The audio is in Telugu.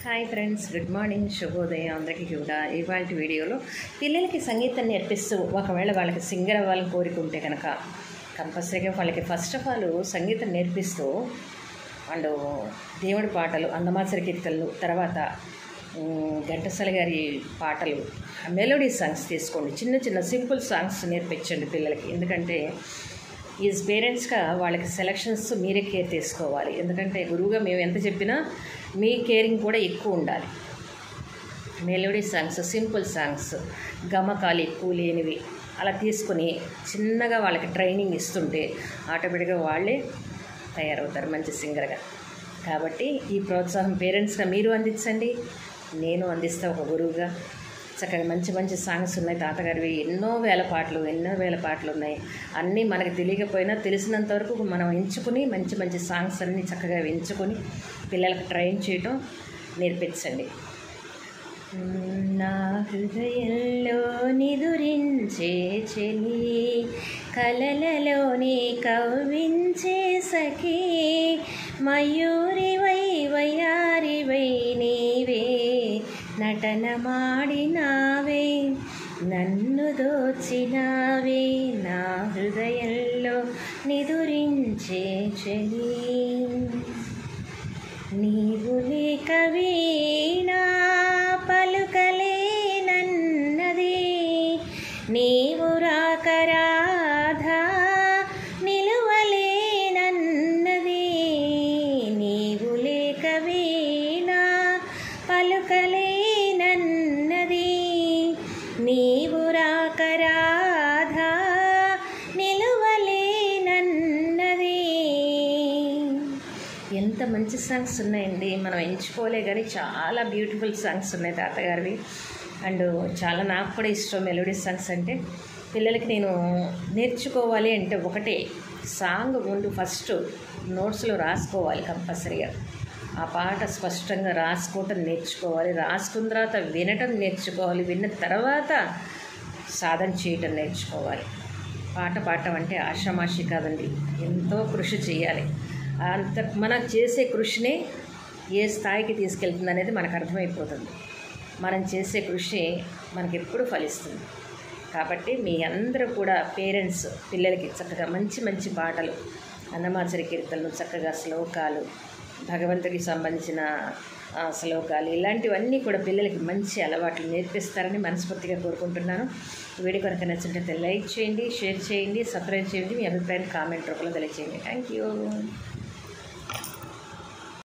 హాయ్ ఫ్రెండ్స్, గుడ్ మార్నింగ్, శుభోదయం అందరికీ కూడా. ఇవాళ వీడియోలో పిల్లలకి సంగీతం నేర్పిస్తూ ఒకవేళ వాళ్ళకి సింగర్ అవ్వాలని కోరుకుంటే కనుక కంపల్సరీగా వాళ్ళకి ఫస్ట్ ఆఫ్ ఆల్ సంగీతం నేర్పిస్తూ అండ్ దేవుడి పాటలు, అన్నమాచరి కీర్తనలు, తర్వాత ఘంటసాల గారి పాటలు, మెలోడీ సాంగ్స్ తీసుకోండి. చిన్న చిన్న సింపుల్ సాంగ్స్ నేర్పించండి పిల్లలకి. ఎందుకంటే ఈజ్ పేరెంట్స్గా వాళ్ళకి సెలక్షన్స్ మీరే కేర్ తీసుకోవాలి. ఎందుకంటే గురువుగా మేము ఎంత చెప్పినా మీ కేరింగ్ కూడా ఎక్కువ ఉండాలి. మెలోడీ సాంగ్స్, సింపుల్ సాంగ్స్, గమకాలు ఎక్కువ లేనివి అలా తీసుకొని చిన్నగా వాళ్ళకి ట్రైనింగ్ ఇస్తుంటే ఆటోమేటిక్గా వాళ్ళే తయారవుతారు మంచి సింగర్గా. కాబట్టి ఈ ప్రోత్సాహం పేరెంట్స్గా మీరు అందించండి, నేను అందిస్తా ఒక గురువుగా. చక్కగా మంచి మంచి సాంగ్స్ ఉన్నాయి తాతగారివి, ఎన్నో వేల పాటలు ఉన్నాయి. అన్నీ మనకు తెలియకపోయినా తెలిసినంత వరకు మనం ఎంచుకుని మంచి మంచి సాంగ్స్ అన్నీ చక్కగా ఎంచుకొని పిల్లలకు ట్రైన్ చేయటం నేర్పించండి. నా హృదయంలో నిదురించే చెలి, కలలలోని కవ్వించే సఖీ, మయూరివై వయారివై నీవే నటన మాడినావే, నన్ను దోచినావే, నా హృదయంలో నిదురించే చెలి. నీవు లేక వీణా పలుకలేనన్నది, నీవు రాక రాధా నిలువలేనన్నది, నీవు లేక వీణా పలుకలేనన్నది, నీవు రాక రాధా నిలువలేనన్నది. ఎంత మంచి సాంగ్స్ ఉన్నాయండి, మనం ఎంచుకోలే కానీ చాలా బ్యూటిఫుల్ సాంగ్స్ ఉన్నాయి తాతగారివి. అండ్ చాలా నాకు కూడా ఇష్టం మెలోడీ సాంగ్స్ అంటే. పిల్లలకి నేను నేర్చుకోవాలి అంటే ఒకటే సాంగ్ ముందు ఫస్ట్ నోట్స్లో రాసుకోవాలి కంపల్సరీగా. ఆ పాట స్పష్టంగా రాసుకోవటం నేర్చుకోవాలి, రాసుకున్న తర్వాత వినటం నేర్చుకోవాలి, విన్న తర్వాత సాధన చేయటం నేర్చుకోవాలి. పాట పాడటం అంటే ఆషామాషి కాదండి, ఎంతో కృషి చేయాలి. అంత మనం చేసే కృషినే ఏ స్థాయికి తీసుకెళ్తుంది అనేది మనకు అర్థమైపోతుంది. మనం చేసే కృషి మనకి ఎప్పుడు ఫలిస్తుంది. కాబట్టి మీ అందరూ కూడా పేరెంట్స్ పిల్లలకి చక్కగా మంచి మంచి పాటలు, అన్నమాచరి కీర్తనలు, చక్కగా శ్లోకాలు, భగవంతుడికి సంబంధించిన శ్లోకాలు, ఇలాంటివన్నీ కూడా పిల్లలకి మంచి అలవాట్లు నేర్పిస్తారని మనస్ఫూర్తిగా కోరుకుంటున్నాను. వీడియో కనుక నచ్చినట్లయితే లైక్ చేయండి, షేర్ చేయండి, సబ్స్క్రైబ్ చేయండి, మీ అభిప్రాయాన్ని కామెంట్ రూపంలో తెలియజేయండి. Thank you.